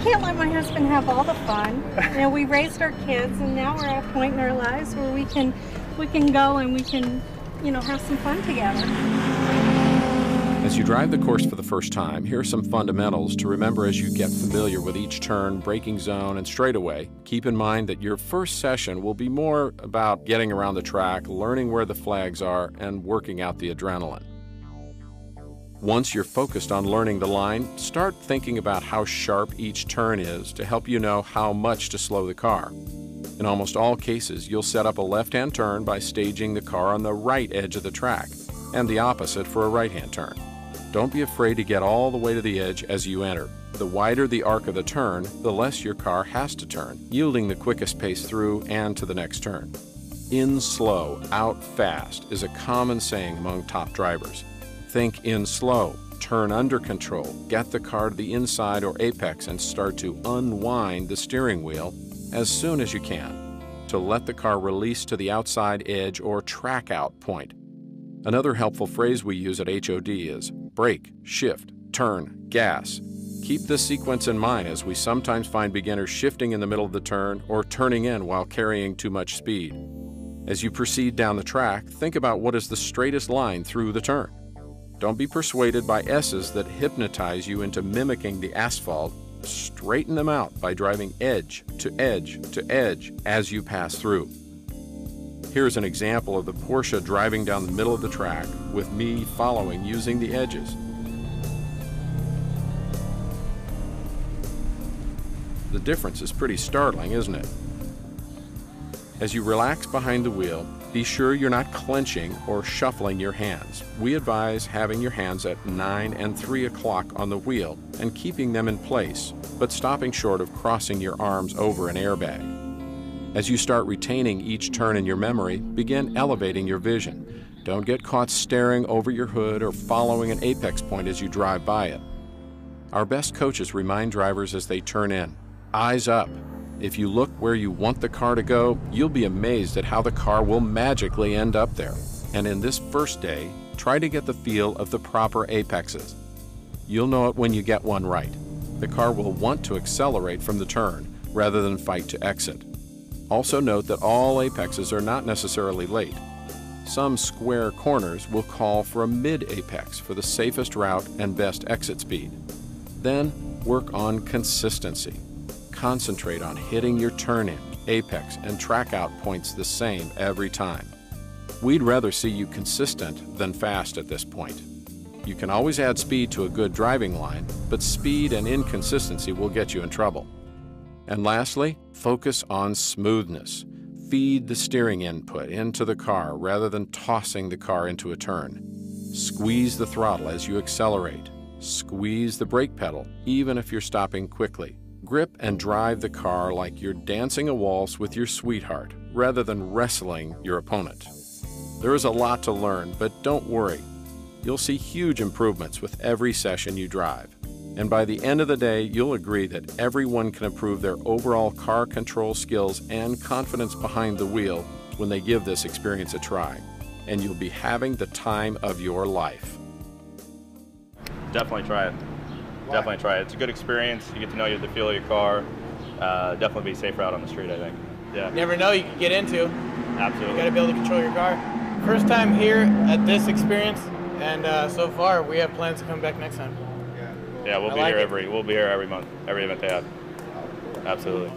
can't let my husband have all the fun. You know, we raised our kids, and now we're at a point in our lives where we can go and we can, you know, have some fun together. As you drive the course for the first time, here are some fundamentals to remember as you get familiar with each turn, braking zone, and straightaway. Keep in mind that your first session will be more about getting around the track, learning where the flags are, and working out the adrenaline. Once you're focused on learning the line, start thinking about how sharp each turn is to help you know how much to slow the car. In almost all cases, you'll set up a left-hand turn by staging the car on the right edge of the track, and the opposite for a right-hand turn. Don't be afraid to get all the way to the edge as you enter. The wider the arc of the turn, the less your car has to turn, yielding the quickest pace through and to the next turn. In slow, out fast is a common saying among top drivers. Think in slow, turn under control, get the car to the inside or apex and start to unwind the steering wheel as soon as you can, to let the car release to the outside edge or track out point. Another helpful phrase we use at HOD is brake, shift, turn, gas. Keep this sequence in mind as we sometimes find beginners shifting in the middle of the turn or turning in while carrying too much speed. As you proceed down the track, think about what is the straightest line through the turn. Don't be persuaded by S's that hypnotize you into mimicking the asphalt. Straighten them out by driving edge to edge to edge as you pass through. Here's an example of the Porsche driving down the middle of the track with me following using the edges. The difference is pretty startling, isn't it? As you relax behind the wheel, be sure you're not clenching or shuffling your hands. We advise having your hands at 9 and 3 o'clock on the wheel and keeping them in place, but stopping short of crossing your arms over an airbag. As you start retaining each turn in your memory, begin elevating your vision. Don't get caught staring over your hood or following an apex point as you drive by it. Our best coaches remind drivers as they turn in, eyes up. If you look where you want the car to go, you'll be amazed at how the car will magically end up there. And in this first day, try to get the feel of the proper apexes. You'll know it when you get one right. The car will want to accelerate from the turn rather than fight to exit. Also note that all apexes are not necessarily late. Some square corners will call for a mid-apex for the safest route and best exit speed. Then work on consistency. Concentrate on hitting your turn-in, apex, and track-out points the same every time. We'd rather see you consistent than fast at this point. You can always add speed to a good driving line, but speed and inconsistency will get you in trouble. And lastly, focus on smoothness. Feed the steering input into the car rather than tossing the car into a turn. Squeeze the throttle as you accelerate. Squeeze the brake pedal, even if you're stopping quickly. Grip and drive the car like you're dancing a waltz with your sweetheart, rather than wrestling your opponent. There is a lot to learn, but don't worry. You'll see huge improvements with every session you drive. And by the end of the day, you'll agree that everyone can improve their overall car control skills and confidence behind the wheel when they give this experience a try. And you'll be having the time of your life. Definitely try it. Why? Definitely try it. It's a good experience. You get to know the feel of your car. Definitely be safer out on the street, I think. Yeah. You never know you could get into. Absolutely. You got to be able to control your car. First time here at this experience, and so far we have plans to come back next time. Yeah, we'll be here every month, every event they have. Absolutely.